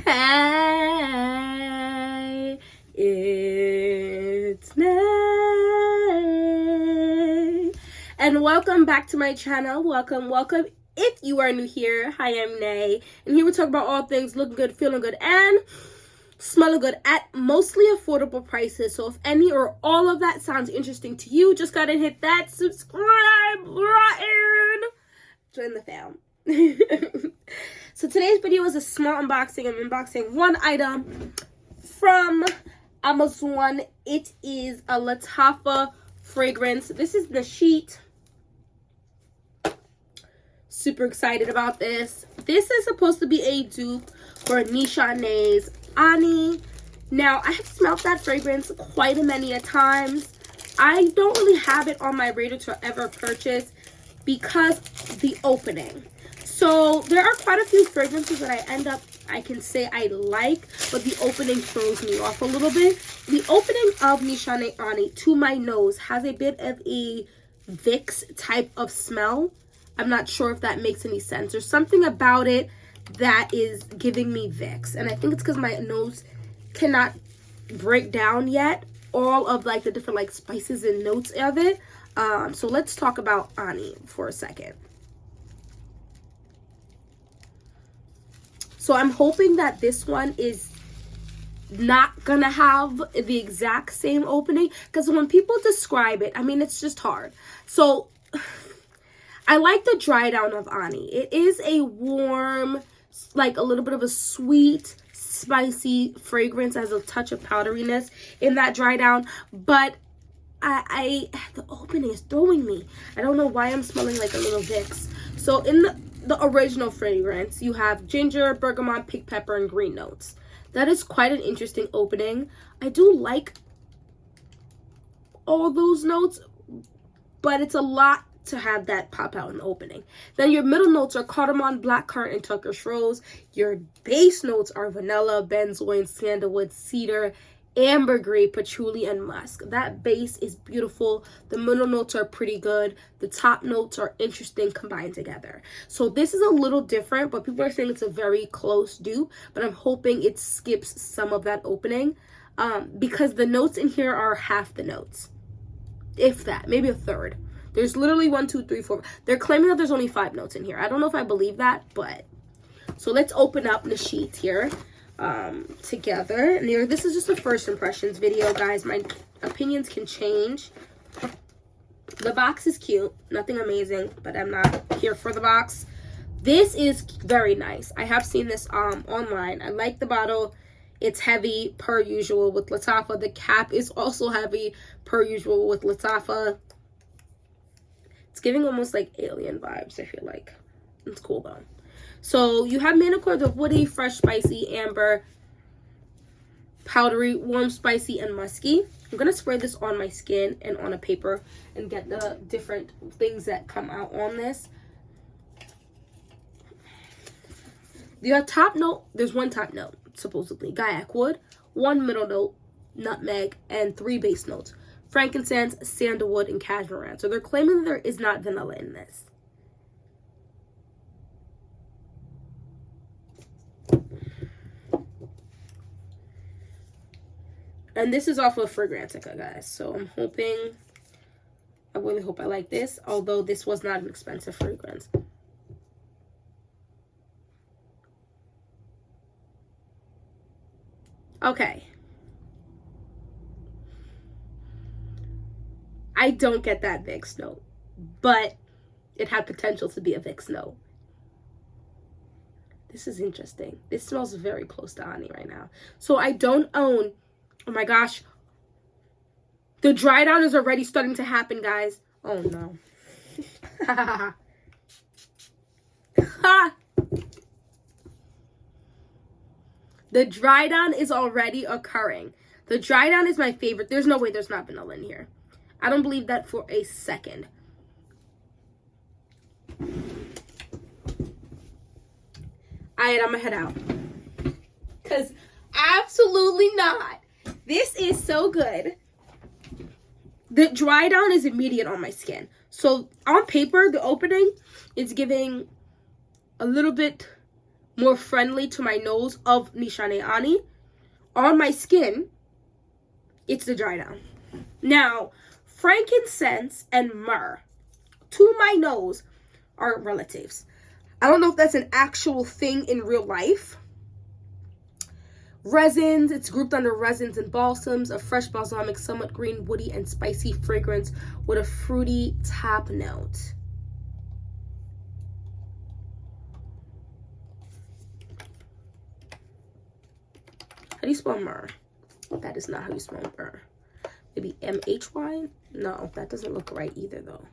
Hey, it's Nay. And welcome back to my channel. Welcome. If you are new here, hi, I'm Nay. And here we talk about all things looking good, feeling good, and smelling good at mostly affordable prices. So if any or all of that sounds interesting to you, just gotta hit that subscribe button. Join the fam. So today's video is a small unboxing. I'm unboxing one item from Amazon. It is a Lattafa fragrance. This is the sheet. Super excited about this. This is supposed to be a dupe for Nishane's Ani. Now, I have smelled that fragrance quite a many times. I don't really have it on my radar to ever purchase because the opening. So there are quite a few fragrances that I can say I like, but the opening throws me off a little bit. The opening of Nishane Ani, to my nose, has a bit of a Vicks type of smell. I'm not sure if that makes any sense. There's something about it that is giving me Vicks, and I think it's because my nose cannot break down yet all of like the different like spices and notes of it. So let's talk about Ani for a second. So I'm hoping that this one is not gonna have the exact same opening, because when people describe it, I mean, it's just hard. So I like the dry down of Ani. It is a warm, like a little bit of a sweet, spicy fragrance, has a touch of powderiness in that dry down, but the opening is throwing me. I don't know why I'm smelling like a little Vicks. So in the original fragrance, you have ginger, bergamot, pink pepper, and green notes. That is quite an interesting opening. I do like all those notes, but it's a lot to have that pop out in the opening. Then your middle notes are cardamom, blackcurrant, and Turkish rose. Your base notes are vanilla, benzoin, sandalwood, cedar, ambergris, patchouli, and musk. That base is beautiful. The middle notes are pretty good. The top notes are interesting combined together. So this is a little different, but people are saying it's a very close dupe, but I'm hoping it skips some of that opening, because the notes in here are half the notes, if that, maybe a third. There's literally 1, 2, 3, 4. They're claiming that there's only 5 notes in here. I don't know if I believe that, but so let's open up the sheet here together. And here, this is just a first impressions video, guys. My opinions can change. The box is cute, nothing amazing, but I'm not here for the box. This is very nice. I have seen this online. I like the bottle. It's heavy per usual with Lattafa. The cap is also heavy per usual with Lattafa. It's giving almost like alien vibes, I feel like. It's cool though. So you have manicords of woody, fresh, spicy, amber, powdery, warm, spicy, and musky. I'm going to spray this on my skin and on a paper and get the different things that come out on this. The top note, there's one top note, supposedly, Gaiac wood, 1 middle note, nutmeg, and 3 base notes, frankincense, sandalwood, and cashmere. So they're claiming that there is not vanilla in this. And this is off of Fragrantica, guys. So I'm hoping, I really hope I like this, although this was not an expensive fragrance. Okay. I don't get that Vicks note, but it had potential to be a Vicks note. This is interesting. This smells very close to Ani right now. So I don't own, oh my gosh, the dry down is already starting to happen, guys. Oh no. The dry down is already occurring. The dry down is my favorite. There's no way there's not vanilla in here. I don't believe that for a second. Alright, I'm gonna head out. Because absolutely not. This is so good. The dry down is immediate on my skin. So on paper, the opening is giving a little bit more friendly to my nose of Nishane Ani. On my skin, it's the dry down. Now, frankincense and myrrh, to my nose, are relatives. I don't know if that's an actual thing in real life. Resins, it's grouped under resins and balsams, a fresh balsamic, somewhat green, woody, and spicy fragrance with a fruity top note. How do you spell myrrh? That is not how you spell myrrh. Maybe M-H-Y? No, that doesn't look right either, though.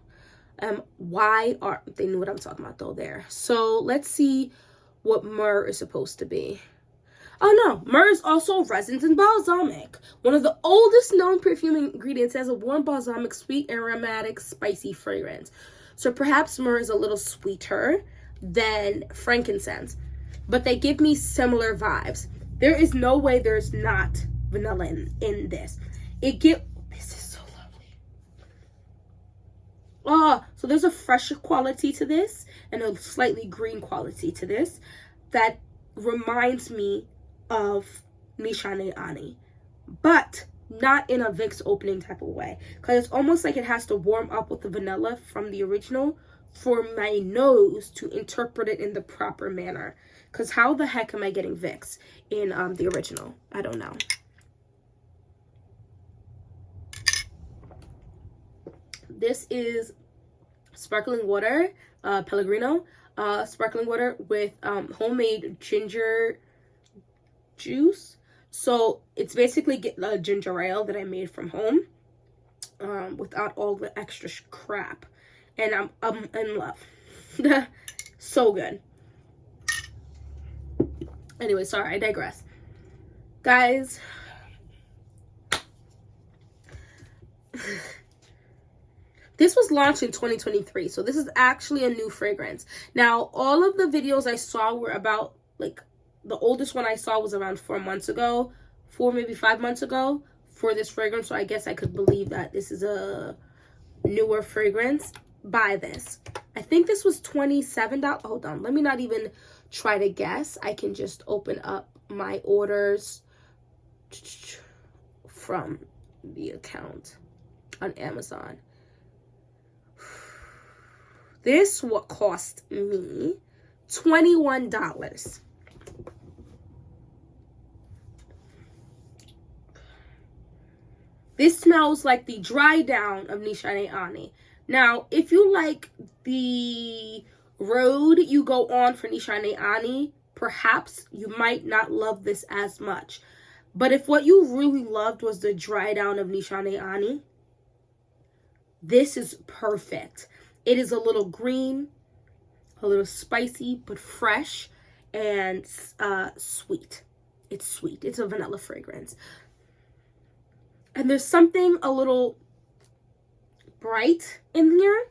M-Y-R. They knew what I'm talking about, though, there. So, let's see what myrrh is supposed to be. Oh, no. Myrrh is also resins and balsamic. One of the oldest known perfume ingredients, has a warm balsamic, sweet, aromatic, spicy fragrance. So, perhaps myrrh is a little sweeter than frankincense. But they give me similar vibes. There is no way there's not vanilla in this. This is so lovely. So there's a fresher quality to this and a slightly green quality to this that reminds me of Nishane Ani, but not in a Vicks opening type of way, because it's almost like it has to warm up with the vanilla from the original for my nose to interpret it in the proper manner. Because how the heck am I getting Vicks in the original? I don't know. This is sparkling water, Pellegrino, sparkling water with homemade ginger juice. So it's basically a ginger ale that I made from home without all the extra crap. And I'm in love. So good. Anyway, sorry, I digress. Guys, this was launched in 2023, so this is actually a new fragrance. Now, all of the videos I saw were about, like, the oldest one I saw was around 4 months ago, maybe 5 months ago for this fragrance, so I guess I could believe that this is a newer fragrance. Buy this. I think this was $27. Hold on, let me not even try to guess. I can just open up my orders from the account on Amazon. This what cost me $21. This smells like the dry down of Nishane Ani. Now, if you like the road you go on for Nishane Ani, perhaps you might not love this as much. But if what you really loved was the dry down of Nishane Ani, this is perfect. It is a little green, a little spicy, but fresh and sweet. It's sweet. It's a vanilla fragrance. And there's something a little bright in here.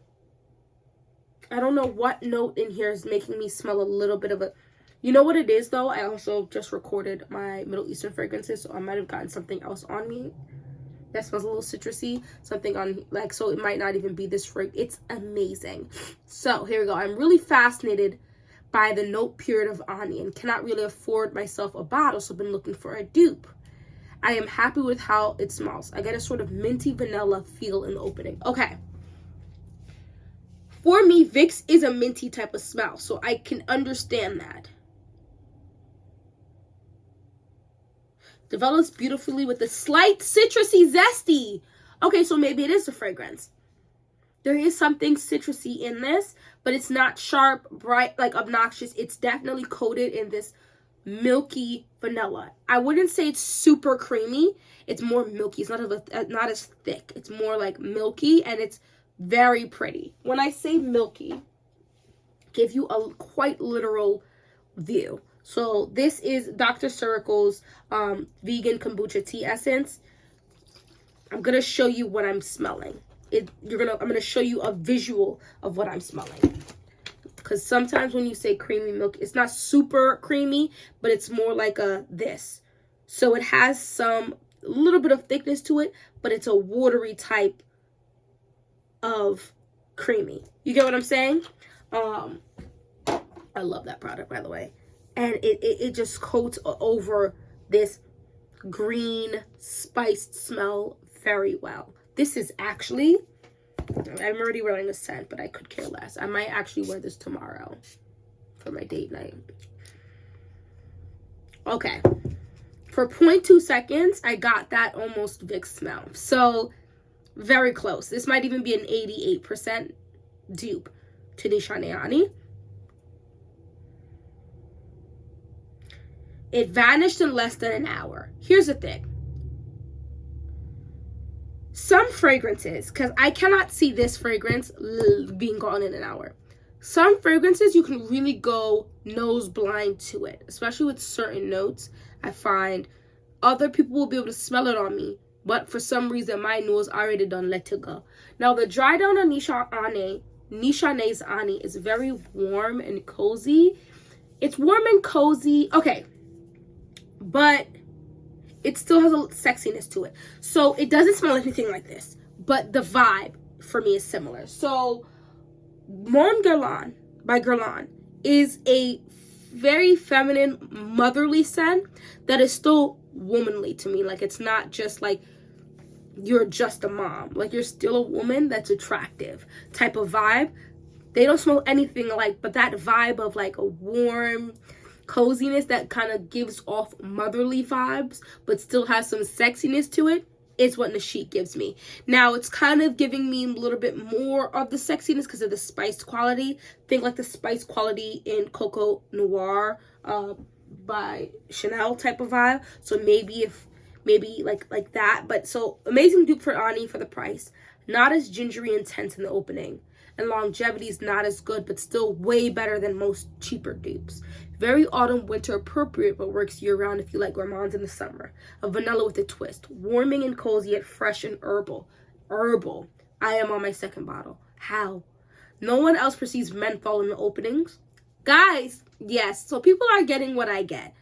I don't know what note in here is making me smell a little bit of a... You know what it is, though? I also just recorded my Middle Eastern fragrances, so I might have gotten something else on me that smells a little citrusy. Something on, like, so it might not even be this fragrance. It's amazing. So, here we go. I'm really fascinated by the note period of Ani and cannot really afford myself a bottle, so I've been looking for a dupe. I am happy with how it smells. I get a sort of minty vanilla feel in the opening. Okay. For me, Vicks is a minty type of smell, so I can understand that. Develops beautifully with a slight citrusy zesty. Okay, so maybe it is a fragrance. There is something citrusy in this, but it's not sharp, bright, like obnoxious. It's definitely coated in this milky vanilla. I wouldn't say it's super creamy. It's more milky. It's not as thick. It's more like milky, and it's very pretty. When I say milky, give you a quite literal view. So this is Dr. Circle's vegan kombucha tea essence. I'm gonna show you what I'm smelling. I'm gonna show you a visual of what I'm smelling. Because sometimes when you say creamy milk, it's not super creamy, but it's more like this. So it has a little bit of thickness to it, but it's a watery type of creamy. You get what I'm saying? I love that product, by the way. and it just coats over this green spiced smell very well. This is actually, I'm already wearing a scent, but I could care less. I might actually wear this tomorrow for my date night. Okay, for 0.2 seconds, I got that almost Vicks smell. So very close. This might even be an 88% dupe to Nishane. It vanished in less than an hour. Here's the thing. Some fragrances, because I cannot see this fragrance being gone in an hour. Some fragrances, you can really go nose blind to it, especially with certain notes. I find other people will be able to smell it on me, but for some reason, my nose already done let it go. Now, the dry down on Nishane's Ani is very warm and cozy. It's warm and cozy. Okay. But it still has a sexiness to it. So it doesn't smell anything like this, but the vibe for me is similar. So Mon Guerlain by Guerlain is a very feminine, motherly scent that is still womanly to me. Like, it's not just like you're just a mom. Like, you're still a woman that's attractive type of vibe. They don't smell anything like, but that vibe of like a warm coziness that kind of gives off motherly vibes but still has some sexiness to it is what Nishane gives me. Now, it's kind of giving me a little bit more of the sexiness because of the spiced quality. Think like the spice quality in Coco Noir by Chanel type of vibe. So maybe like that. But so amazing dupe for Ani for the price. Not as gingery intense in the opening. And longevity is not as good, but still way better than most cheaper dupes. Very autumn, winter appropriate, but works year-round if you like gourmands in the summer. A vanilla with a twist. Warming and cozy, yet fresh and herbal. Herbal. I am on my second bottle. How? No one else perceives menthol in the openings. Guys, yes. So people are getting what I get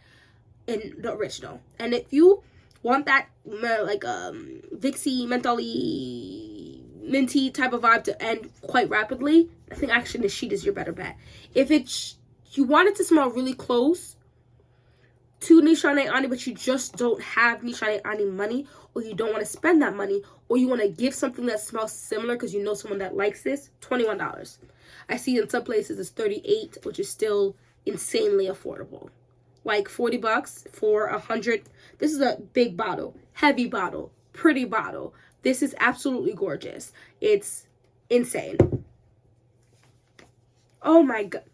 in the original. And if you want that, like, Vixie, mentholy, minty type of vibe to end quite rapidly, I think actually Nishane is your better bet. If you want it to smell really close to Nishane Ani, but you just don't have Nishane Ani money, or you don't want to spend that money, or you want to give something that smells similar because you know someone that likes this, $21. I see in some places it's $38, which is still insanely affordable. Like $40 for 100. This is a big bottle, heavy bottle, pretty bottle. This is absolutely gorgeous. It's insane. Oh my god.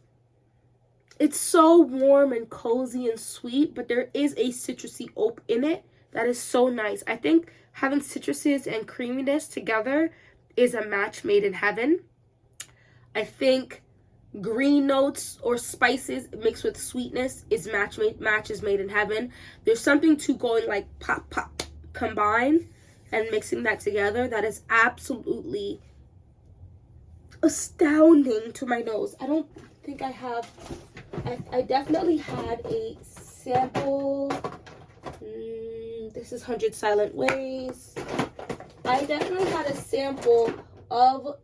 It's so warm and cozy and sweet, but there is a citrusy oak in it that is so nice. I think having citruses and creaminess together is a match made in heaven. I think green notes or spices mixed with sweetness is matches made in heaven. There's something to going like pop, pop, combine and mixing that together that is absolutely astounding to my nose. I don't think I have, I definitely had a sample. This is 100 Silent Ways. I definitely had a sample of,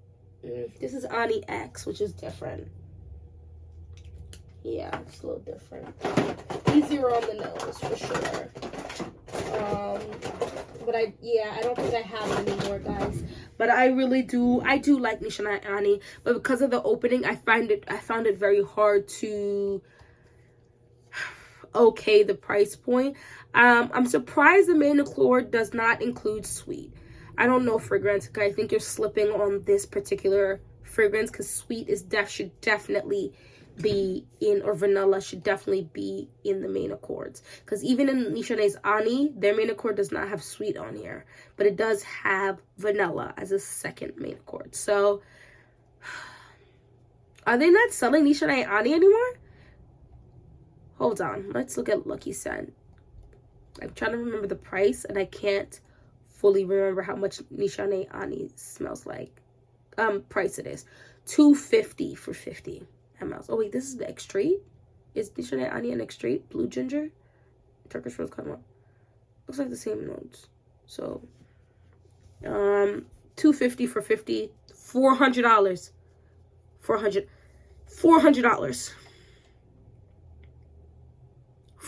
this is Ani X, which is different. Yeah, it's a little different. Easier on the nose, for sure. But I don't think I have it anymore, guys. But I do like Nishane Ani. But because of the opening, I found it very hard to okay the price point. I'm surprised the main accord does not include sweet. I don't know fragrance. I think you're slipping on this particular fragrance because sweet should definitely be in, or vanilla should definitely be in the main accords. Because even in Nishane's Ani, their main accord does not have sweet on here, but it does have vanilla as a second main accord. So, are they not selling Nishane Ani anymore? Hold on, let's look at Lucky Scent. I'm trying to remember the price, and I can't fully remember how much Nishane Ani smells like. Price it is $2.50 for 50 ml. Oh wait, this is the extrait. Is Nishane Ani an extrait? Blue ginger, Turkish rose cardamom. Looks like the same notes. So, $2.50 for 50. $400. $400.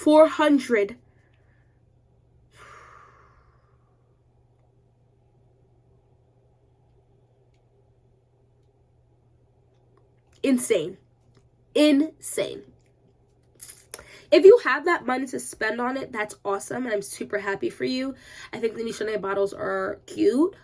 400. Insane. Insane. If you have that money to spend on it, that's awesome, and I'm super happy for you. I think the Nishane bottles are cute.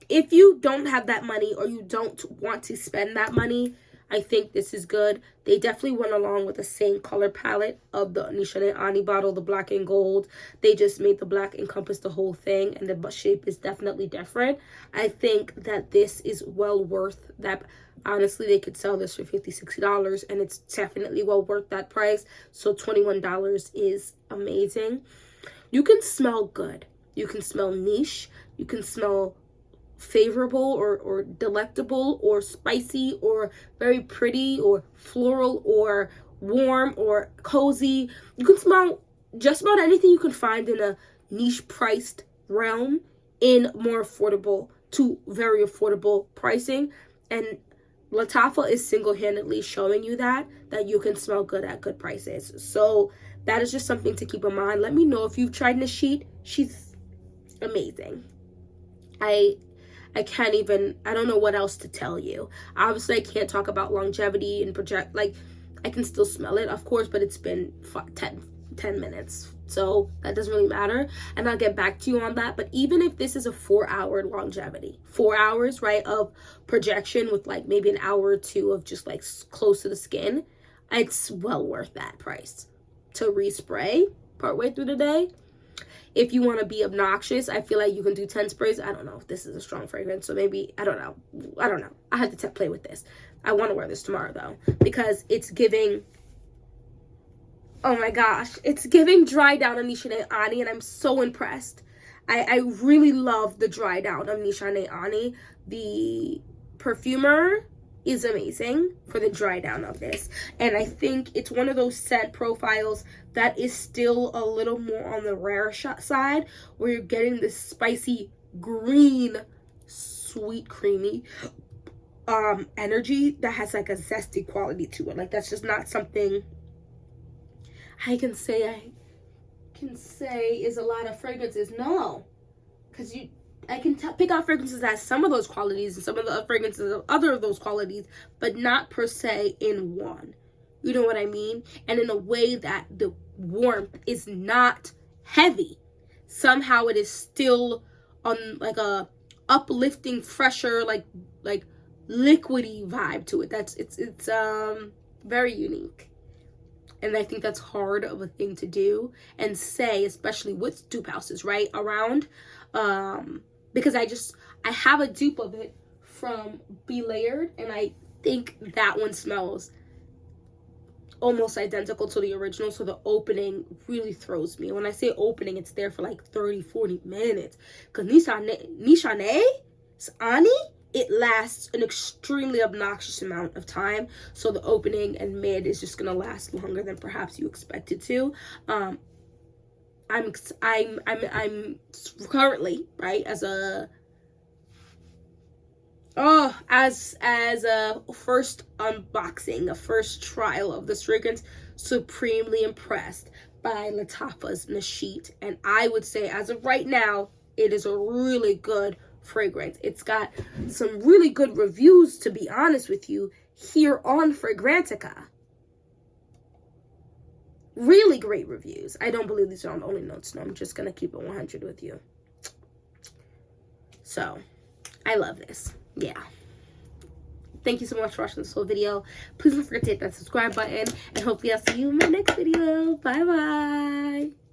If you don't have that money or you don't want to spend that money, I think this is good. They definitely went along with the same color palette of the Nishane Ani bottle, the black and gold. They just made the black encompass the whole thing, and the shape is definitely different. I think that this is well worth that. Honestly, they could sell this for $50, $60, and it's definitely well worth that price. So $21 is amazing. You can smell good. You can smell niche. You can smell favorable or delectable or spicy or very pretty or floral or warm or cozy. You can smell just about anything you can find in a niche priced realm in more affordable to very affordable pricing. And Lattafa is single-handedly showing you that you can smell good at good prices. So that is just something to keep in mind. Let me know if you've tried Nishane. She's amazing. I can't even, I don't know what else to tell you. Obviously, I can't talk about longevity and project, like, I can still smell it, of course, but it's been 10 minutes. So that doesn't really matter. And I'll get back to you on that. But even if this is a 4-hour longevity, 4 hours, right, of projection with like maybe an hour or two of just like close to the skin, it's well worth that price to respray partway through the day. If you want to be obnoxious, I feel like you can do 10 sprays. I don't know if this is a strong fragrance, so maybe, I don't know. I have to play with this. I want to wear this tomorrow though, because it's giving, oh my gosh, it's giving dry down on Nishane Ani, and I'm so impressed. I really love the dry down of Nishane Ani. The perfumer is amazing for the dry down of this, and I think it's one of those scent profiles that is still a little more on the rare side, where you're getting this spicy green, sweet, creamy energy that has like a zesty quality to it. Like, that's just not something I can say is a lot of fragrances. No, because I can pick out fragrances that has some of those qualities and some of the fragrances of other of those qualities, but not per se in one. You know what I mean? And in a way that the warmth is not heavy. Somehow it is still on like a uplifting, fresher, like liquidy vibe to it. It's very unique. And I think that's hard of a thing to do and say, especially with dupe houses, right, around. Because I have a dupe of it from Be Layered, and I think that one smells almost identical to the original. So the opening really throws me. When I say opening, it's there for like 30-40 minutes. Because Nishane Ani, it lasts an extremely obnoxious amount of time. So the opening and mid is just gonna last longer than perhaps you expect it to. I'm currently, right, as a first unboxing, a first trial of this fragrance, supremely impressed by Lattafa's Nishane. And I would say, as of right now, it is a really good fragrance. It's got some really good reviews, to be honest with you, here on Fragrantica. Really great reviews. I don't believe these are on Only Notes. No, I'm just gonna keep it 100 with you. So I love this. Yeah, thank you so much for watching this whole video. Please don't forget to hit that subscribe button, and hopefully I'll see you in my next video. Bye bye.